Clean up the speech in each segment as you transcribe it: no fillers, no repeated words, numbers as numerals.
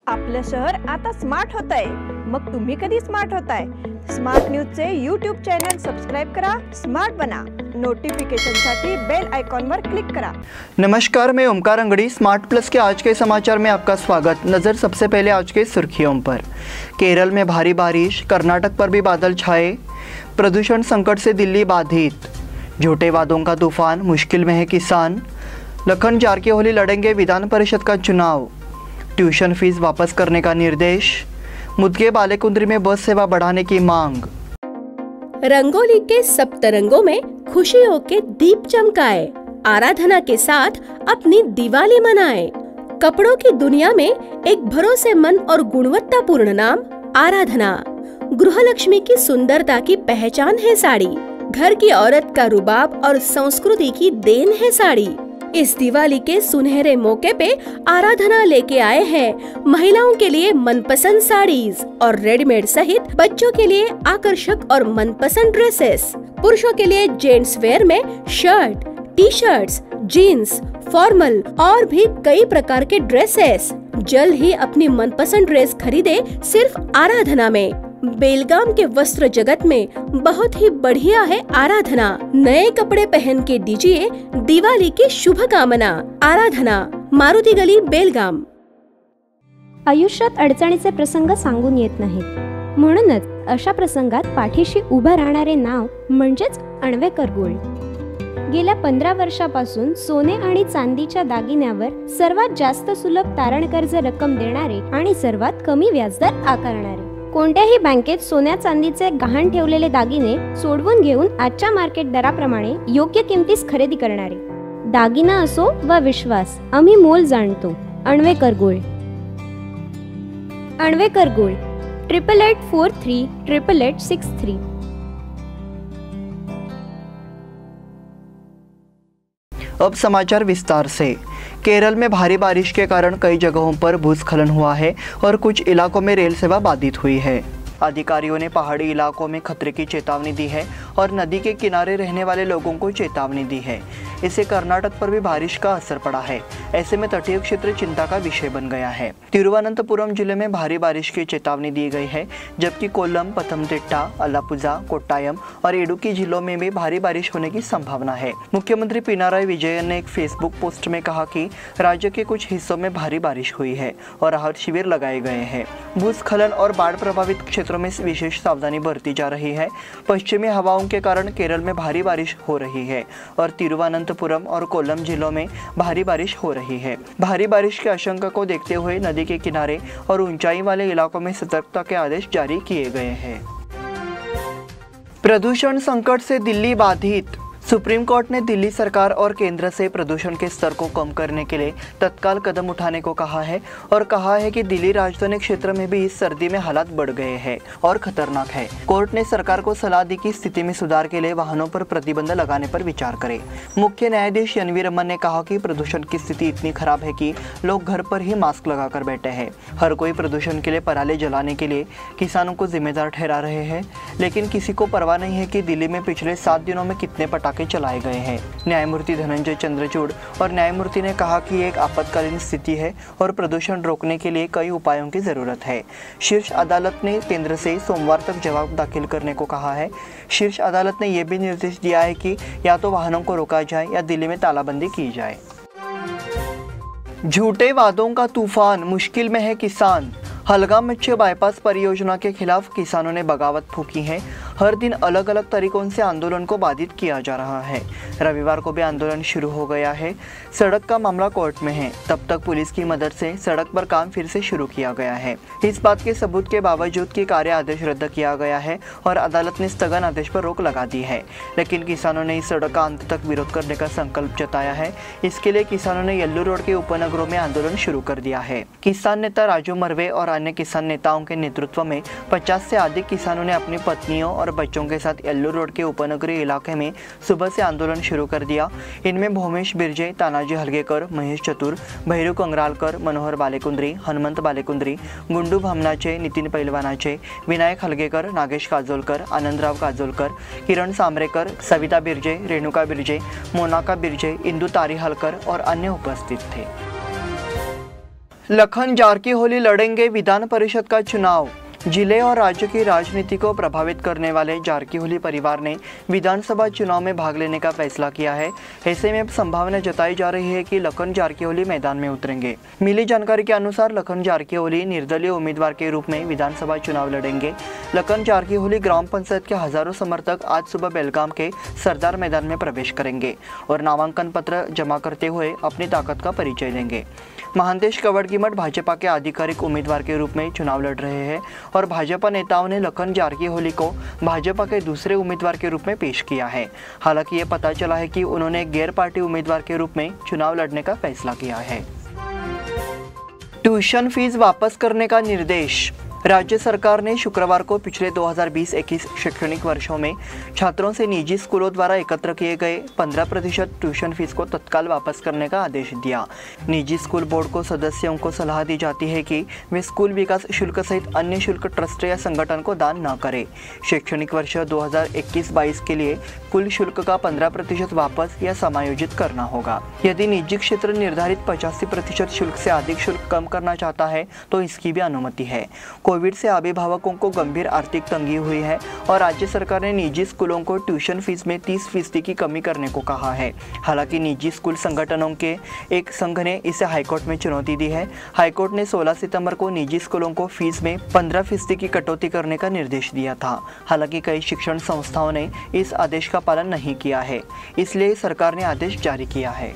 आपलं शहर आता स्मार्ट होत आहे। मग तुम्ही कधी स्मार्ट होताय? स्मार्ट न्यूजचे यूट्यूब चॅनल सबस्क्राइब करा, स्मार्ट बना। नोटिफिकेशनसाठी बेल आइकॉन पर क्लिक करा। नमस्कार, मैं ओमकार अंगड़ी। स्मार्ट प्लस के आज के समाचार में आपका स्वागत। नज़र सबसे पहले आज के सुर्खियों पर। केरल में भारी बारिश, कर्नाटक पर भी बादल छाए। प्रदूषण संकट से दिल्ली बाधित। झूठे वादों का तूफान, मुश्किल में है किसान। लखन जारकिहोली लड़ेंगे विधान परिषद का चुनाव। ट्यूशन फीस वापस करने का निर्देश। मुदगे बालेकुंद्री में बस सेवा बढ़ाने की मांग। रंगोली के सप्तरंगों में खुशियों के दीप चमकाए, आराधना के साथ अपनी दिवाली मनाए। कपड़ों की दुनिया में एक भरोसेमंद और गुणवत्तापूर्ण नाम आराधना। गृहलक्ष्मी की सुंदरता की पहचान है साड़ी। घर की औरत का रुबाब और संस्कृति की देन है साड़ी। इस दिवाली के सुनहरे मौके पे आराधना लेके आए हैं महिलाओं के लिए मनपसंद साड़ीज और रेडीमेड सहित बच्चों के लिए आकर्षक और मनपसंद ड्रेसेस। पुरुषों के लिए जेंट्स वेयर में shirt, T shirts, jeans, formal और भी कई प्रकार के ड्रेसेस। जल्द ही अपनी मनपसंद ड्रेस खरीदे सिर्फ आराधना में। बेलगाम के वस्त्र जगत में बहुत ही बढ़िया है आराधना। नए कपडे पहन के दीजिए दिवाळी की शुभकामना। आराधना, मारुती गली, बेलगाम। आयुष्यात अडचणीचे प्रसंग सांगून येत नाहीत, म्हणूनच अशा प्रसंगात पाठीशी उभं राहणारे नाव म्हणजेच अन्वेकर गोल्ड। गेल्या 15 वर्षापासून सोने आणि चांदीच्या दागिन्यावर सर्वात जास्त सुलभ तारण कर्ज रक्कम देणारे आणि सर्वात कमी व्याजदर आकारणारे। कोणत्याही बँकेत सोन्या चांदीचे गहाण ठेवलेले दागिने सोडवून घेऊन आजच्या मार्केट दराप्रमाणे योग्य किमतीस खरेदी करणारे। दागिना असो वा विश्वास, आम्ही मोल जाणतो। अन्वेकर गोल्ड। अन्वेकर गोल्ड 8843 8863। अब समाचार विस्तार से। केरल में भारी बारिश के कारण कई जगहों पर भूस्खलन हुआ है और कुछ इलाकों में रेल सेवा बाधित हुई है। अधिकारियों ने पहाड़ी इलाकों में खतरे की चेतावनी दी है और नदी के किनारे रहने वाले लोगों को चेतावनी दी है। इससे कर्नाटक पर भी बारिश का असर पड़ा है। ऐसे में तटीय क्षेत्र चिंता का विषय बन गया है। तिरुवनंतपुरम जिले में भारी बारिश की चेतावनी दी गई है, जबकि कोल्लम, पथनमथिट्टा, अलापुझा, कोट्टायम और इडुक्की जिलों में भी भारी बारिश होने की संभावना है। मुख्यमंत्री पिनाराई विजयन ने एक फेसबुक पोस्ट में कहा कि राज्य के कुछ हिस्सों में भारी बारिश हुई है और राहत शिविर लगाए गए हैं। भूस्खलन और बाढ़ प्रभावित क्षेत्रों में विशेष सावधानी बरती जा रही है। पश्चिमी हवाओं के कारण केरल में भारी बारिश हो रही है और तिरुवनंतपुरम और कोल्लम जिलों में भारी बारिश हो रही है। भारी बारिश की आशंका को देखते हुए नदी के किनारे और ऊंचाई वाले इलाकों में सतर्कता के आदेश जारी किए गए हैं। प्रदूषण संकट से दिल्ली बाधित। सुप्रीम कोर्ट ने दिल्ली सरकार और केंद्र से प्रदूषण के स्तर को कम करने के लिए तत्काल कदम उठाने को कहा है और कहा है कि दिल्ली राजधानी क्षेत्र में भी इस सर्दी में हालात बढ़ गए हैं और खतरनाक है। कोर्ट ने सरकार को सलाह दी कि स्थिति में सुधार के लिए वाहनों पर प्रतिबंध लगाने पर विचार करे। मुख्य न्यायाधीश एन वी रमन ने कहा कि प्रदूषण की स्थिति इतनी खराब है कि लोग घर पर ही मास्क लगाकर बैठे हैं। हर कोई प्रदूषण के लिए पराली जलाने के लिए किसानों को जिम्मेदार ठहरा रहे हैं, लेकिन किसी को परवाह नहीं है कि दिल्ली में पिछले 7 दिनों में कितने पटाखे चलाए गए हैं। न्यायमूर्ति धनंजय चंद्रचूड़ और न्यायमूर्ति ने कहा कि एक आपातकालीन स्थिति है और प्रदूषण रोकने के लिए कई उपायों की जरूरत है। शीर्ष अदालत ने केंद्र से सोमवार तक जवाब दाखिल करने को कहा है। शीर्ष अदालत ने यह भी निर्देश दिया है कि या तो वाहनों को रोका जाए या दिल्ली में तालाबंदी की जाए। झूठे वादों का तूफान, मुश्किल में है किसान। हलगाम मत्स्य बाईपास परियोजना के खिलाफ किसानों ने बगावत फूकी है। हर दिन अलग अलग तरीकों से आंदोलन को बाधित किया जा रहा है। रविवार को भी आंदोलन शुरू हो गया है। सड़क का मामला कोर्ट में है, तब तक पुलिस की मदद से सड़क पर काम फिर से शुरू किया गया है। इस बात के सबूत के बावजूद कि कार्य आदेश रद्द किया गया है और अदालत ने स्थगन आदेश पर रोक लगा दी है, लेकिन किसानों ने इस सड़क का अंत तक विरोध करने का संकल्प जताया है। इसके लिए किसानों ने येल्लू रोड के उपनगरों में आंदोलन शुरू कर दिया है। किसान नेता राजू मरवे और अन्य किसान नेताओं के नेतृत्व में 50 से अधिक किसानों ने अपनी पत्नियों और बच्चों के साथ येल्लू रोड के उपनगरीय इलाके में सुबह से आंदोलन शुरू कर दिया। इनमें भूमेश बिरजे, तानाजी हलगेकर, महेश चतुर, भैरू कंगरालकर, मनोहर बालेकुंद्री, हनुमंत बालेकुंद्री, गुंडू भामनाचे, नितीन पैलवानाचे, विनायक हलगेकर, नागेश काजोलकर, आनंदराव काजोलकर, किरण सांबरेकर, सविता बिरजे, रेणुका बिरजे, मोनाका बिरजे, इंदू तारीहलकर और अन्य उपस्थित थे। लखन जारकीहोली लड़ेंगे विधान परिषद का चुनाव। जिले और राज्य की राजनीति को प्रभावित करने वाले जारकीहोली परिवार ने विधानसभा चुनाव में भाग लेने का फैसला किया है। ऐसे में संभावना जताई जा रही है कि लखन जारकीहोली मैदान में उतरेंगे। मिली जानकारी के अनुसार लखन जारकीहोली निर्दलीय उम्मीदवार के रूप में विधानसभा चुनाव लड़ेंगे। लखन जारकीहोली ग्राम पंचायत के हजारों समर्थक आज सुबह बेलगाम के सरदार मैदान में प्रवेश करेंगे और नामांकन पत्र जमा करते हुए अपनी ताकत का परिचय देंगे। महांतेश कवडकीमठ भाजपा के आधिकारिक उम्मीदवार के रूप में चुनाव लड़ रहे हैं और भाजपा नेताओं ने लखन जारकीहोली को भाजपा के दूसरे उम्मीदवार के रूप में पेश किया है। हालांकि ये पता चला है कि उन्होंने गैर पार्टी उम्मीदवार के रूप में चुनाव लड़ने का फैसला किया है। ट्यूशन फीस वापस करने का निर्देश। राज्य सरकार ने शुक्रवार को पिछले 2020-21 शैक्षणिक वर्षों में छात्रों से निजी स्कूलों द्वारा एकत्र किए गए 15% ट्यूशन फीस को तत्काल वापस करने का आदेश दिया। निजी स्कूल बोर्ड को सदस्यों को सलाह दी जाती है कि वे स्कूल विकास शुल्क सहित अन्य शुल्क ट्रस्ट या संगठन को दान न करें। शैक्षणिक वर्ष 2021-22 के लिए कुल शुल्क का 15% वापस या समायोजित करना होगा। यदि निजी क्षेत्र निर्धारित 85% शुल्क से अधिक शुल्क कम करना चाहता है तो इसकी भी अनुमति है। कोविड से अभिभावकों को गंभीर आर्थिक तंगी हुई है और राज्य सरकार ने निजी स्कूलों को ट्यूशन फीस में 30% की कमी करने को कहा है। हालांकि निजी स्कूल संगठनों के एक संघ ने इसे हाईकोर्ट में चुनौती दी है। हाईकोर्ट ने 16 सितंबर को निजी स्कूलों को फीस में 15% की कटौती करने का निर्देश दिया था। हालांकि कई शिक्षण संस्थाओं ने इस आदेश का पालन नहीं किया है, इसलिए सरकार ने आदेश जारी किया है।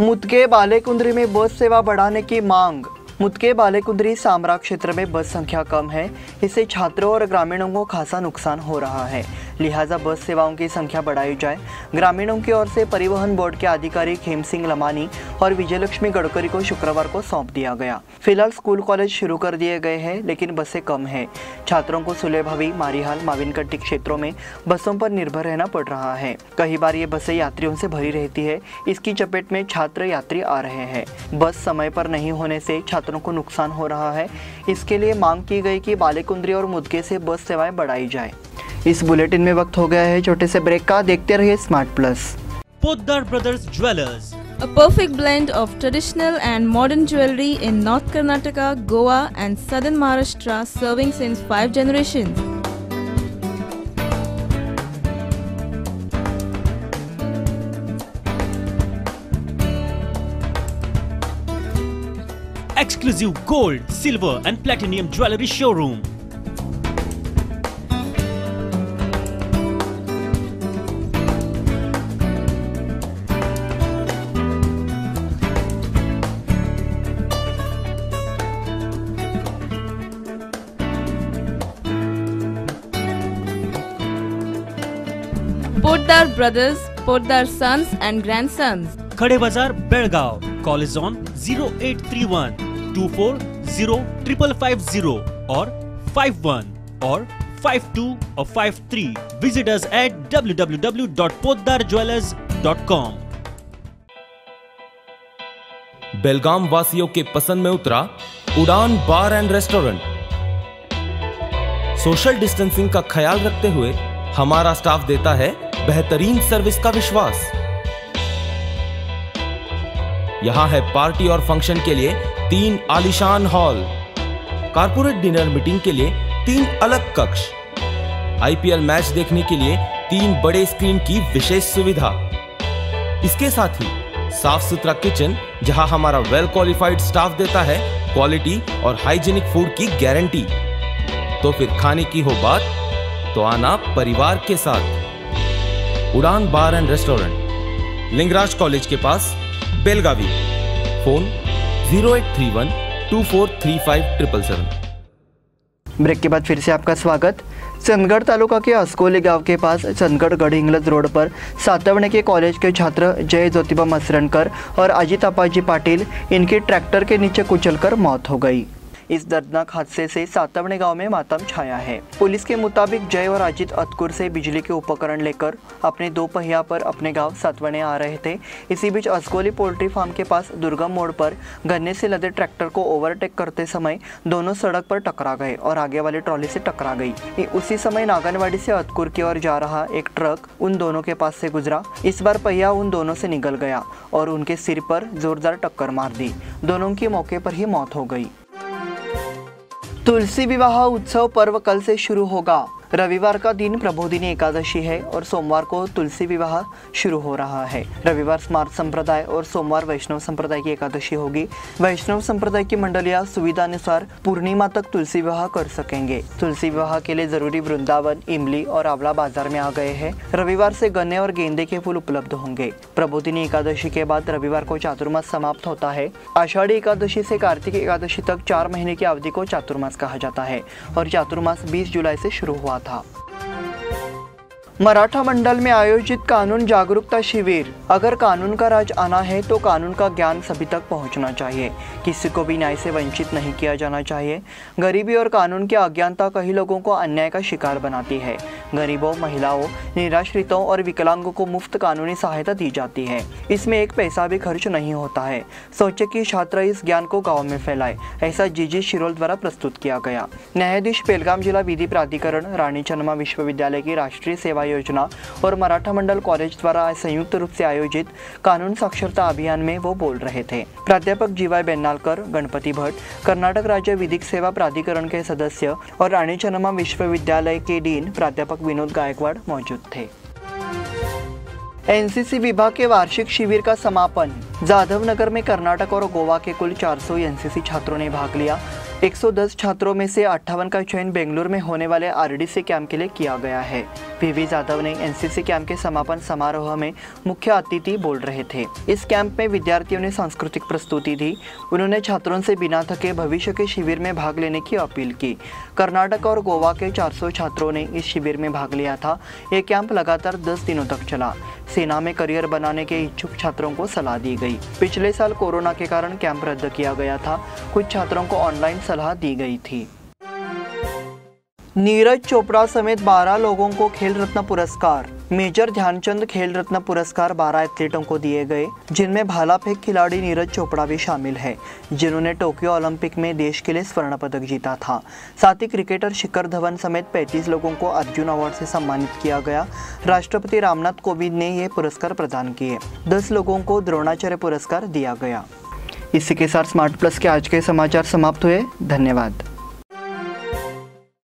मुदके बालेकुंद्री में बस सेवा बढ़ाने की मांग। मुदके बालेकुंद्री सामरा क्षेत्र में बस संख्या कम है, इससे छात्रों और ग्रामीणों को खासा नुकसान हो रहा है। लिहाजा बस सेवाओं की संख्या बढ़ाई जाए। ग्रामीणों की ओर से परिवहन बोर्ड के आधिकारिक हेम सिंह लमानी और विजयलक्ष्मी गडकरी को शुक्रवार को सौंप दिया गया। फिलहाल स्कूल कॉलेज शुरू कर दिए गए हैं, लेकिन बसें कम है। छात्रों को सुलेभावी, मारीहाल, माविनकट्टी क्षेत्रों में बसों पर निर्भर रहना पड़ रहा है। कई बार ये बसें यात्रियों से भरी रहती है। इसकी चपेट में छात्र यात्री आ रहे हैं। बस समय पर नहीं होने से छात्रों को नुकसान हो रहा है। इसके लिए मांग की गई कि बालेकुंद्री और मुदके से बस सेवाएं बढ़ाई जाए। इस बुलेटिन में वक्त हो गया है छोटे से ब्रेक का। देखते रहिए smart plus. Poddar brothers jewellers, a perfect blend of traditional and modern jewelry in North Karnataka, Goa and Southern Maharashtra, serving since 5 generations. exclusive gold, silver and platinum jewelry showroom. Poddar Brothers, Poddar Sons and Grandsons. खड़े बाजार Belgaum. Call is on 0831 240 550 or 51 or 52 or 53. Visit us at www.poddarjewelers.com. बेलगाम वासियों के पसंद में उतरा उड़ान बार and restaurant. Social distancing का ख्याल रखते हुए हमारा स्टाफ देता है बेहतरीन सर्विस का विश्वास। यहां है पार्टी और फंक्शन के लिए 3 आलीशान हॉल, कारपोरेट डिनर मीटिंग के लिए 3 अलग कक्ष, आईपीएल मैच देखने के लिए 3 बड़े स्क्रीन की विशेष सुविधा। इसके साथ ही साफ सुथरा किचन, जहां हमारा वेल क्वालिफाइड स्टाफ देता है क्वालिटी और हाइजीनिक फूड की गारंटी। तो फिर खाने की हो बात तो आना परिवार के साथ। उड़ान बार एंड रेस्टोरेंट, लिंगराज कॉलेज के पास, बेलगावी। फोन 0831 2435 ब्रेक के बाद फिर से आपका स्वागत। चंदगढ़ तालुका के अस्कोली गांव के पास चंदगढ़ गढ़हिंग्लज रोड पर सातवणे के कॉलेज के छात्र जय ज्योतिबा मसरनकर और अजित अप्पाजी पाटिल, इनकी ट्रैक्टर के नीचे कुचलकर मौत हो गई। इस दर्दनाक हादसे से सातवणे गांव में मातम छाया है। पुलिस के मुताबिक जय और अजित अतकुर से बिजली के उपकरण लेकर अपने 2 पहिया पर अपने गांव सातवणे आ रहे थे। इसी बीच असगोली पोल्ट्री फार्म के पास दुर्गम मोड़ पर गन्ने से लदे ट्रैक्टर को ओवरटेक करते समय दोनों सड़क पर टकरा गए और आगे वाली ट्रॉली से टकरा गई। उसी समय नागनवाड़ी से अतकुर की ओर जा रहा एक ट्रक उन दोनों के पास से गुजरा। इस बार पहिया उन दोनों से निकल गया और उनके सिर पर जोरदार टक्कर मार दी। दोनों की मौके पर ही मौत हो गई। तुलसी विवाह उत्सव पर्व कल से शुरू होगा। रविवार का दिन प्रबोधिनी एकादशी है और सोमवार को तुलसी विवाह शुरू हो रहा है। रविवार स्मार्त संप्रदाय और सोमवार वैष्णव संप्रदाय की एकादशी होगी। वैष्णव संप्रदाय की मंडलियां सुविधा अनुसार पूर्णिमा तक तुलसी विवाह कर सकेंगे। तुलसी विवाह के लिए जरूरी वृंदावन, इमली और आंवला बाजार में आ गए हैं। रविवार से गन्ने और गेंदे के फूल उपलब्ध होंगे। प्रबोधिनी एकादशी के बाद रविवार को चातुर्मास समाप्त होता है। आषाढ़ी एकादशी से कार्तिक एकादशी तक 4 महीने की अवधि को चातुर्मास कहा जाता है और चातुर्मास 20 जुलाई से शुरू हुआ था। मराठा मंडल में आयोजित कानून जागरूकता शिविर। अगर कानून का राज आना है तो कानून का ज्ञान सभी तक पहुंचना चाहिए। किसी को भी न्याय से वंचित नहीं किया जाना चाहिए। गरीबी और कानून की अज्ञानता कई लोगों को अन्याय का शिकार बनाती है। गरीबों, महिलाओं, निराश्रितों और विकलांगों को मुफ्त कानूनी सहायता दी जाती है। इसमें एक पैसा भी खर्च नहीं होता है। सोचे कि छात्र इस ज्ञान को गाँव में फैलाए, ऐसा जीजी शिरोल द्वारा प्रस्तुत किया गया। न्यायाधीश पेलगाम जिला विधि प्राधिकरण, रानी चन्मा विश्वविद्यालय की राष्ट्रीय सेवा योजना और मराठा मंडल कॉलेज द्वारा संयुक्त रूप से आयोजित कानून साक्षरता अभियान में वो बोल रहे थे। प्राध्यापक जीवाई बेन्नालकर, गणपति भट्ट, कर्नाटक राज्य विधिक सेवा प्राधिकरण के सदस्य और रानी चन्मा विश्वविद्यालय के डीन प्राध्यापक विनोद गायकवाड़ मौजूद थे। एनसीसी विभाग के वार्षिक शिविर का समापन। जाधवनगर में कर्नाटक और गोवा के कुल 400 एनसीसी छात्रों ने भाग लिया। 110 छात्रों में से 58 का चयन बेंगलुरु में होने वाले आरडीसी कैंप के लिए किया गया है। पीवी जाधव ने एनसीसी कैंप के समापन समारोह में मुख्य अतिथि बोल रहे थे। इस कैंप में विद्यार्थियों ने सांस्कृतिक प्रस्तुति दी। उन्होंने छात्रों से बिना थके भविष्य के शिविर में भाग लेने की अपील की। कर्नाटक और गोवा के 400 छात्रों ने इस शिविर में भाग लिया था। ये कैंप लगातार 10 दिनों तक चला। सेना में करियर बनाने के इच्छुक छात्रों को सलाह दी गई। पिछले साल कोरोना के कारण कैंप रद्द किया गया था। कुछ छात्रों को ऑनलाइन सलाह दी गई थी। नीरज चोपड़ा समेत 12 लोगों को खेल रत्न पुरस्कार। मेजर ध्यानचंद खेल रत्न पुरस्कार 12 एथलीटों को दिए गए, जिनमें भाला फेंक खिलाड़ी नीरज चोपड़ा भी शामिल है, जिन्होंने टोक्यो ओलंपिक में देश के लिए स्वर्ण पदक जीता था। साथ ही क्रिकेटर शिखर धवन समेत 35 लोगों को अर्जुन अवार्ड से सम्मानित किया गया। राष्ट्रपति रामनाथ कोविंद ने ये पुरस्कार प्रदान किए। 10 लोगों को द्रोणाचार्य पुरस्कार दिया गया। इसी के साथ स्मार्ट प्लस के आज के समाचार समाप्त हुए। धन्यवाद।